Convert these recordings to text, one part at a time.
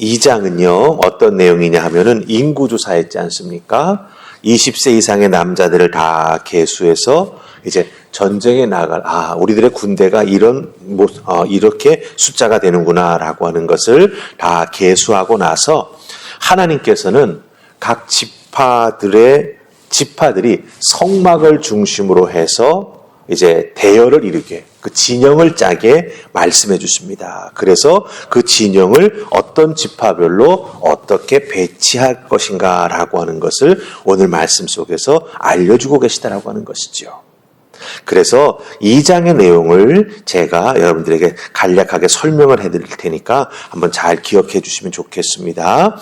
2장은요, 어떤 내용이냐 하면은 인구조사했지 않습니까? 20세 이상의 남자들을 다 계수해서 이제 전쟁에 나갈, 우리들의 군대가 이렇게 숫자가 되는구나라고 하는 것을 다 계수하고 나서 하나님께서는 각 지파들이 성막을 중심으로 해서 이제 대열을 이루게, 그 진영을 짜게 말씀해 주십니다. 그래서 그 진영을 어떤 지파별로 어떻게 배치할 것인가라고 하는 것을 오늘 말씀 속에서 알려주고 계시다라고 하는 것이죠. 그래서 2장의 내용을 제가 여러분들에게 간략하게 설명을 해드릴 테니까 한번 잘 기억해 주시면 좋겠습니다.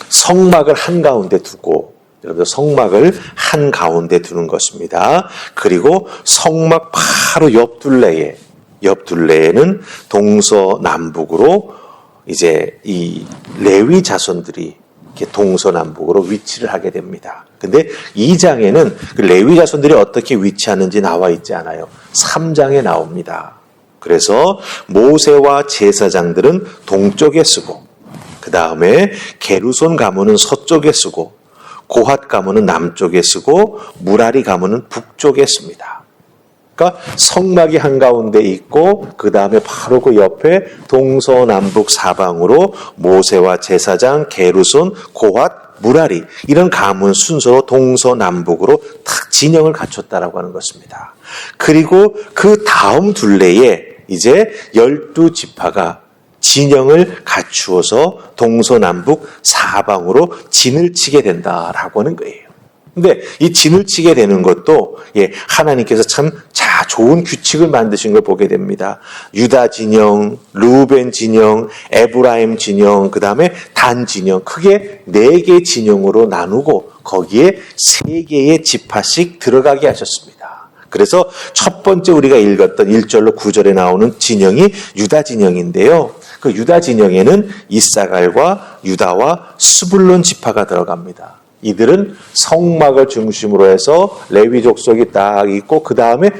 성막을 한가운데 두고, 여러분들 성막을 한가운데 두는 것입니다. 그리고 성막 바로 옆 둘레에는 동서남북으로 이제 이 레위 자손들이 이렇게 동서남북으로 위치를 하게 됩니다. 근데 2장에는 그 레위 자손들이 어떻게 위치하는지 나와 있지 않아요. 3장에 나옵니다. 그래서 모세와 제사장들은 동쪽에 쓰고, 그 다음에 게르손 가문은 서쪽에 쓰고, 고핫 가문은 남쪽에 쓰고, 무라리 가문은 북쪽에 씁니다. 그러니까 성막이 한가운데 있고 그 다음에 바로 그 옆에 동서남북 사방으로 모세와 제사장, 게르손, 고핫, 무라리 이런 가문 순서로 동서남북으로 탁 진영을 갖췄다라고 하는 것입니다. 그리고 그 다음 둘레에 이제 12지파가 진영을 갖추어서 동서남북 사방으로 진을 치게 된다라고 하는 거예요. 근데 이 진을 치게 되는 것도 하나님께서 참 좋은 규칙을 만드신 걸 보게 됩니다. 유다 진영, 루벤 진영, 에브라임 진영, 그 다음에 단 진영, 크게 4개 진영으로 나누고 거기에 3개의 지파씩 들어가게 하셨습니다. 그래서 첫 번째 우리가 읽었던 1절로 9절에 나오는 진영이 유다 진영인데요. 그 유다 진영에는 이사갈과 유다와 스불론 지파가 들어갑니다. 이들은 성막을 중심으로 해서 레위 족속이 딱 있고 그 다음에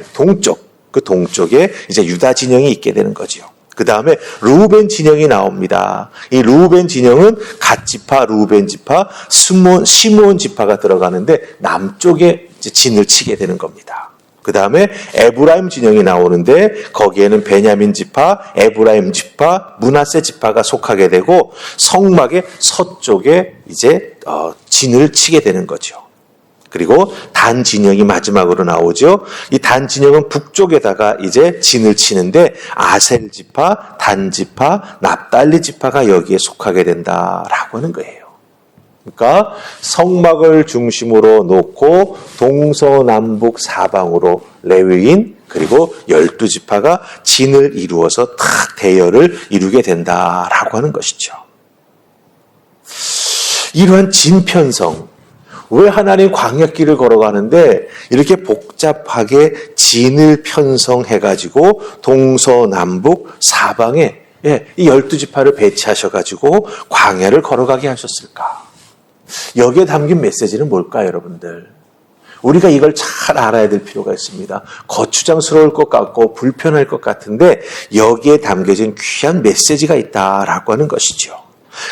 그 동쪽에 이제 유다 진영이 있게 되는 거죠. 그 다음에 루벤 진영이 나옵니다. 이 루벤 진영은 갓 지파, 루벤 지파, 시므온 지파가 들어가는데 남쪽에 이제 진을 치게 되는 겁니다. 그 다음에 에브라임 진영이 나오는데 거기에는 베냐민 지파, 에브라임 지파, 므낫세 지파가 속하게 되고 성막의 서쪽에 이제 진을 치게 되는 거죠. 그리고 단 진영이 마지막으로 나오죠. 이 단 진영은 북쪽에다가 이제 진을 치는데 아셀 지파, 단 지파, 납달리 지파가 여기에 속하게 된다라고 하는 거예요. 그러니까 성막을 중심으로 놓고 동서남북 사방으로 레위인 그리고 12지파가 진을 이루어서 탁 대열을 이루게 된다라고 하는 것이죠. 이러한 진 편성, 왜 하나님 광야길을 걸어가는데 이렇게 복잡하게 진을 편성해가지고 동서남북 사방에 이 12지파를 배치하셔가지고 광야를 걸어가게 하셨을까? 여기에 담긴 메시지는 뭘까요, 여러분들? 우리가 이걸 잘 알아야 될 필요가 있습니다. 거추장스러울 것 같고 불편할 것 같은데 여기에 담겨진 귀한 메시지가 있다라고 하는 것이죠.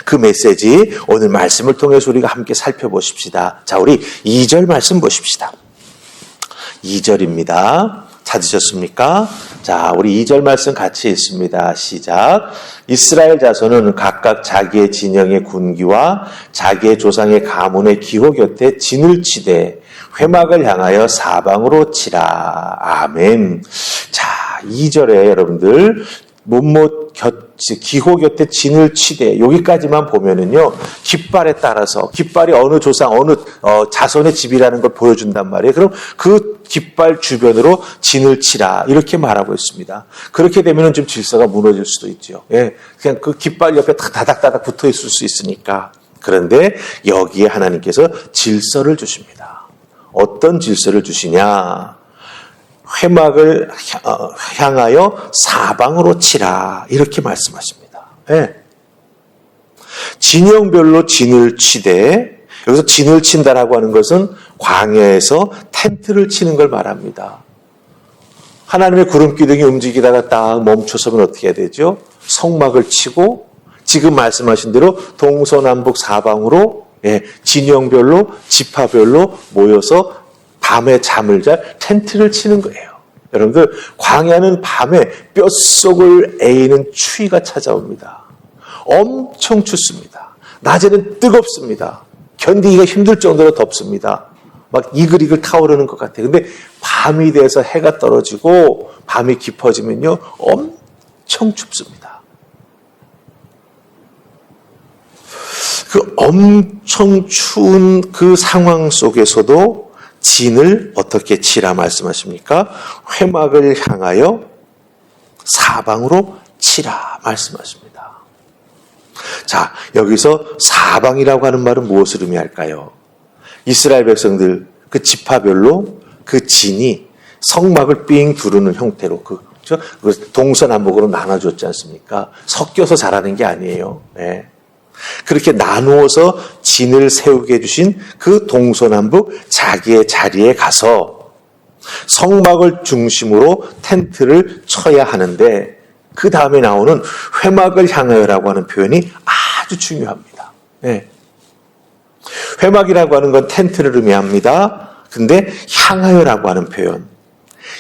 그 메시지 오늘 말씀을 통해서 우리가 함께 살펴보십시다. 자, 우리 2절 말씀 보십시다. 2절입니다. 찾으셨습니까? 자, 우리 2절 말씀 같이 읽습니다. 시작. 이스라엘 자손은 각각 자기의 진영의 군기와 자기의 조상의 가문의 기호 곁에 진을 치되 회막을 향하여 사방으로 치라. 아멘. 자, 2절에 여러분들 기호 곁에 진을 치되 여기까지만 보면은요 깃발에 따라서 깃발이 어느 조상 어느 자손의 집이라는 걸 보여준단 말이에요. 그럼 그 깃발 주변으로 진을 치라 이렇게 말하고 있습니다. 그렇게 되면은 좀 질서가 무너질 수도 있죠. 그냥 그 깃발 옆에 다닥다닥 붙어 있을 수 있으니까. 그런데 여기에 하나님께서 질서를 주십니다. 어떤 질서를 주시냐? 회막을 향하여 사방으로 치라 이렇게 말씀하십니다. 진영별로 진을 치되 여기서 진을 친다라고 하는 것은 광야에서 텐트를 치는 걸 말합니다. 하나님의 구름 기둥이 움직이다가 딱 멈춰서면 어떻게 해야 되죠? 성막을 치고 지금 말씀하신 대로 동서남북 사방으로 진영별로 지파별로 모여서 밤에 잠을 잘 텐트를 치는 거예요. 여러분들, 광야는 밤에 뼛속을 에이는 추위가 찾아옵니다. 엄청 춥습니다. 낮에는 뜨겁습니다. 견디기가 힘들 정도로 덥습니다. 막 이글이글 타오르는 것 같아요. 근데 밤이 돼서 해가 떨어지고 밤이 깊어지면요, 엄청 춥습니다. 그 엄청 추운 그 상황 속에서도 진을 어떻게 치라 말씀하십니까? 회막을 향하여 사방으로 치라 말씀하십니다. 자, 여기서 사방이라고 하는 말은 무엇을 의미할까요? 이스라엘 백성들 그 지파별로 그 진이 성막을 삥 두르는 형태로 동서남북으로 나눠줬지 않습니까? 섞여서 자라는 게 아니에요. 네. 그렇게 나누어서 진을 세우게 해주신 그 동서남북 자기의 자리에 가서 성막을 중심으로 텐트를 쳐야 하는데, 그 다음에 나오는 회막을 향하여라고 하는 표현이 아주 중요합니다. 네. 회막이라고 하는 건 텐트를 의미합니다. 근데 향하여라고 하는 표현,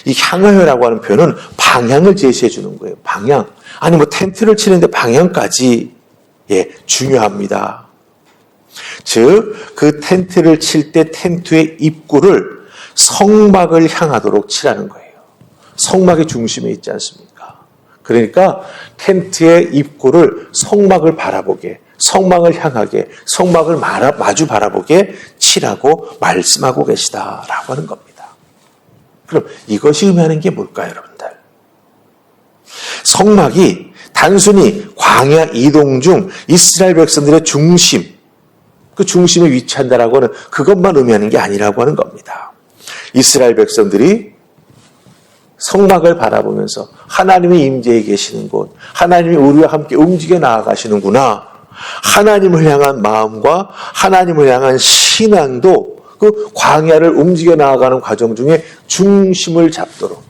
이 향하여라고 하는 표현은 방향을 제시해 주는 거예요. 방향. 아니 텐트를 치는데 방향까지 중요합니다. 즉, 그 텐트를 칠 때 텐트의 입구를 성막을 향하도록 치라는 거예요. 성막의 중심에 있지 않습니까? 그러니까 텐트의 입구를 성막을 바라보게, 성막을 향하게, 성막을 마주 바라보게 치라고 말씀하고 계시다라고 하는 겁니다. 그럼 이것이 의미하는 게 뭘까요, 여러분들? 성막이 단순히 광야 이동 중 이스라엘 백성들의 중심, 그 중심에 위치한다라고 하는 그것만 의미하는 게 아니라고 하는 겁니다. 이스라엘 백성들이 성막을 바라보면서 하나님이 임재해 계시는 곳, 하나님이 우리와 함께 움직여 나아가시는구나, 하나님을 향한 마음과 하나님을 향한 신앙도 그 광야를 움직여 나아가는 과정 중에 중심을 잡도록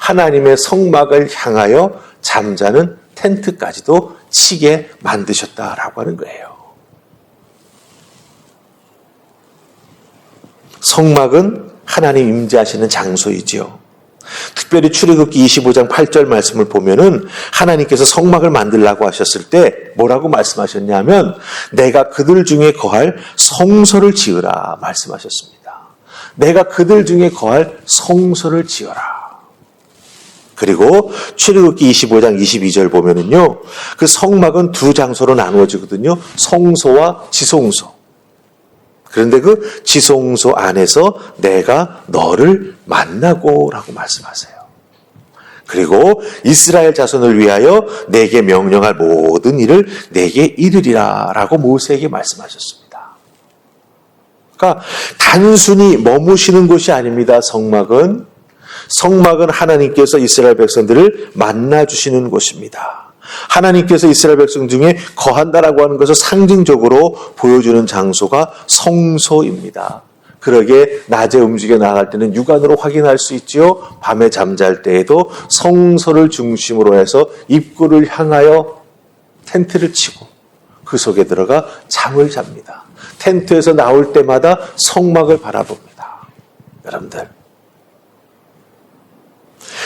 하나님의 성막을 향하여 잠자는 텐트까지도 치게 만드셨다라고 하는 거예요. 성막은 하나님 임재하시는 장소이지요. 특별히 출애굽기 25장 8절 말씀을 보면은 하나님께서 성막을 만들라고 하셨을 때 뭐라고 말씀하셨냐면, 내가 그들 중에 거할 성소를 지으라 말씀하셨습니다. 내가 그들 중에 거할 성소를 지어라. 그리고 출애굽기 25장 22절 보면은요, 그 성막은 두 장소로 나누어지거든요. 성소와 지성소. 그런데 그 지성소 안에서 내가 너를 만나고 라고 말씀하세요. 그리고 이스라엘 자손을 위하여 내게 명령할 모든 일을 내게 이르리라 라고 모세에게 말씀하셨습니다. 그러니까 단순히 머무시는 곳이 아닙니다. 성막은 하나님께서 이스라엘 백성들을 만나주시는 곳입니다. 하나님께서 이스라엘 백성 중에 거한다라고 하는 것을 상징적으로 보여주는 장소가 성소입니다. 그러게 낮에 움직여 나갈 때는 육안으로 확인할 수 있지요. 밤에 잠잘 때에도 성소를 중심으로 해서 입구를 향하여 텐트를 치고 그 속에 들어가 잠을 잡니다. 텐트에서 나올 때마다 성막을 바라봅니다. 여러분들,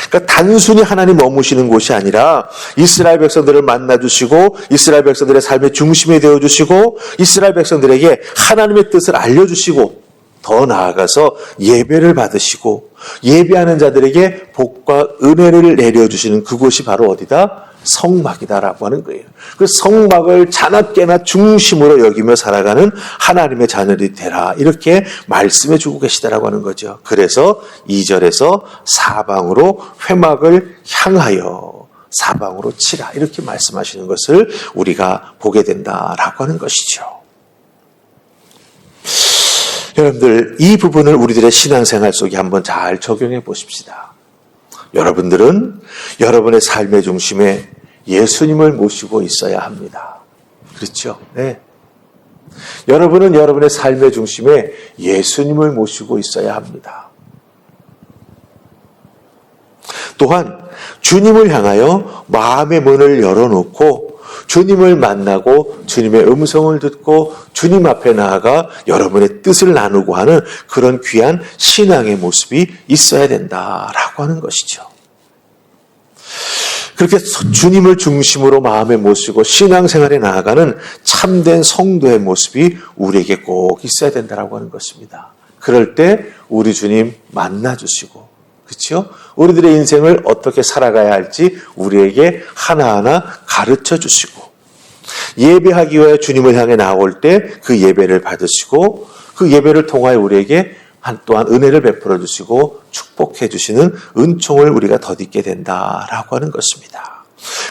그러니까 단순히 하나님 머무시는 곳이 아니라 이스라엘 백성들을 만나주시고 이스라엘 백성들의 삶의 중심이 되어주시고 이스라엘 백성들에게 하나님의 뜻을 알려주시고 더 나아가서 예배를 받으시고 예배하는 자들에게 복과 은혜를 내려주시는 그곳이 바로 어디다? 성막이다라고 하는 거예요. 그 성막을 자나깨나 중심으로 여기며 살아가는 하나님의 자녀들이 되라, 이렇게 말씀해 주고 계시다라고 하는 거죠. 그래서 2절에서 사방으로 회막을 향하여 사방으로 치라, 이렇게 말씀하시는 것을 우리가 보게 된다라고 하는 것이죠. 여러분들, 이 부분을 우리들의 신앙생활 속에 한번 잘 적용해 보십시다. 여러분들은 여러분의 삶의 중심에 예수님을 모시고 있어야 합니다. 그렇죠? 네. 여러분은 여러분의 삶의 중심에 예수님을 모시고 있어야 합니다. 또한 주님을 향하여 마음의 문을 열어놓고 주님을 만나고 주님의 음성을 듣고 주님 앞에 나아가 여러분의 뜻을 나누고 하는 그런 귀한 신앙의 모습이 있어야 된다라고 하는 것이죠. 그렇게 주님을 중심으로 마음에 모시고 신앙생활에 나아가는 참된 성도의 모습이 우리에게 꼭 있어야 된다라고 하는 것입니다. 그럴 때 우리 주님 만나주시고, 그렇죠? 우리들의 인생을 어떻게 살아가야 할지 우리에게 하나하나 가르쳐 주시고, 예배하기 위해 주님을 향해 나올 때 그 예배를 받으시고, 그 예배를 통하여 우리에게 또한 은혜를 베풀어 주시고 축복해 주시는 은총을 우리가 덧입게 된다라고 하는 것입니다.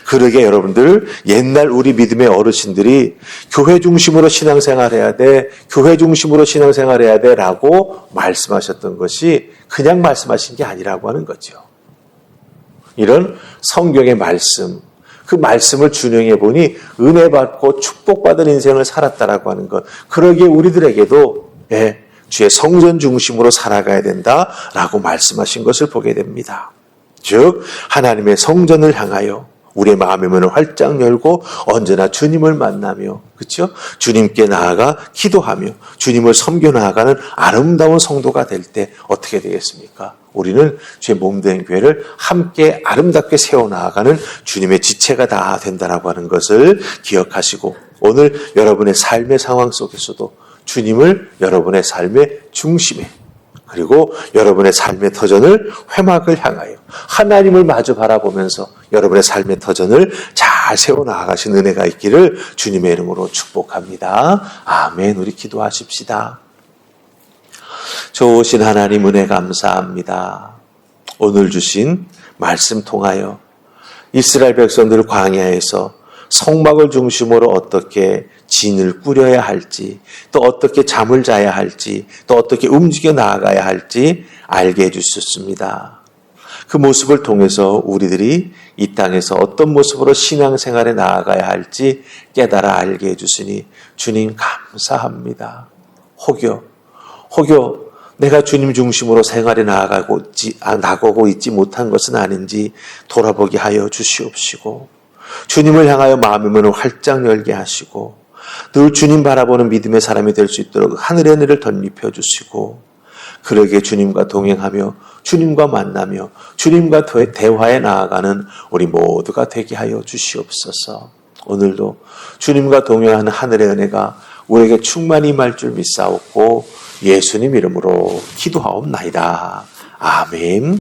그러게 여러분들, 옛날 우리 믿음의 어르신들이 교회 중심으로 신앙생활해야 돼, 교회 중심으로 신앙생활해야 돼 라고 말씀하셨던 것이 그냥 말씀하신 게 아니라고 하는 거죠. 이런 성경의 말씀, 그 말씀을 준용해 보니 은혜 받고 축복받은 인생을 살았다라고 하는 것, 그러기에 우리들에게도 주의 성전 중심으로 살아가야 된다라고 말씀하신 것을 보게 됩니다. 즉 하나님의 성전을 향하여 우리의 마음의 문을 활짝 열고 언제나 주님을 만나며, 그렇죠? 주님께 나아가 기도하며 주님을 섬겨 나아가는 아름다운 성도가 될 때 어떻게 되겠습니까? 우리는 주의 몸된 교회를 함께 아름답게 세워나가는 주님의 지체가 다 된다라고 하는 것을 기억하시고, 오늘 여러분의 삶의 상황 속에서도 주님을 여러분의 삶의 중심에, 그리고 여러분의 삶의 터전을 회막을 향하여 하나님을 마주 바라보면서 여러분의 삶의 터전을 잘 세워나가신 은혜가 있기를 주님의 이름으로 축복합니다. 아멘. 우리 기도하십시다. 좋으신 하나님 은혜 감사합니다. 오늘 주신 말씀 통하여 이스라엘 백성들 광야에서 성막을 중심으로 어떻게 진을 꾸려야 할지, 또 어떻게 잠을 자야 할지, 또 어떻게 움직여 나아가야 할지 알게 해주셨습니다. 그 모습을 통해서 우리들이 이 땅에서 어떤 모습으로 신앙생활에 나아가야 할지 깨달아 알게 해주시니 주님 감사합니다. 혹여 내가 주님 중심으로 생활에 나가고 있지 못한 것은 아닌지 돌아보게 하여 주시옵시고, 주님을 향하여 마음의 문을 활짝 열게 하시고 늘 주님 바라보는 믿음의 사람이 될 수 있도록 하늘의 은혜를 덧입혀 주시고, 그러게 주님과 동행하며 주님과 만나며 주님과 대화에 나아가는 우리 모두가 되게 하여 주시옵소서. 오늘도 주님과 동행하는 하늘의 은혜가 우리에게 충만히 임할 줄 믿사옵고 예수님 이름으로 기도하옵나이다. 아멘.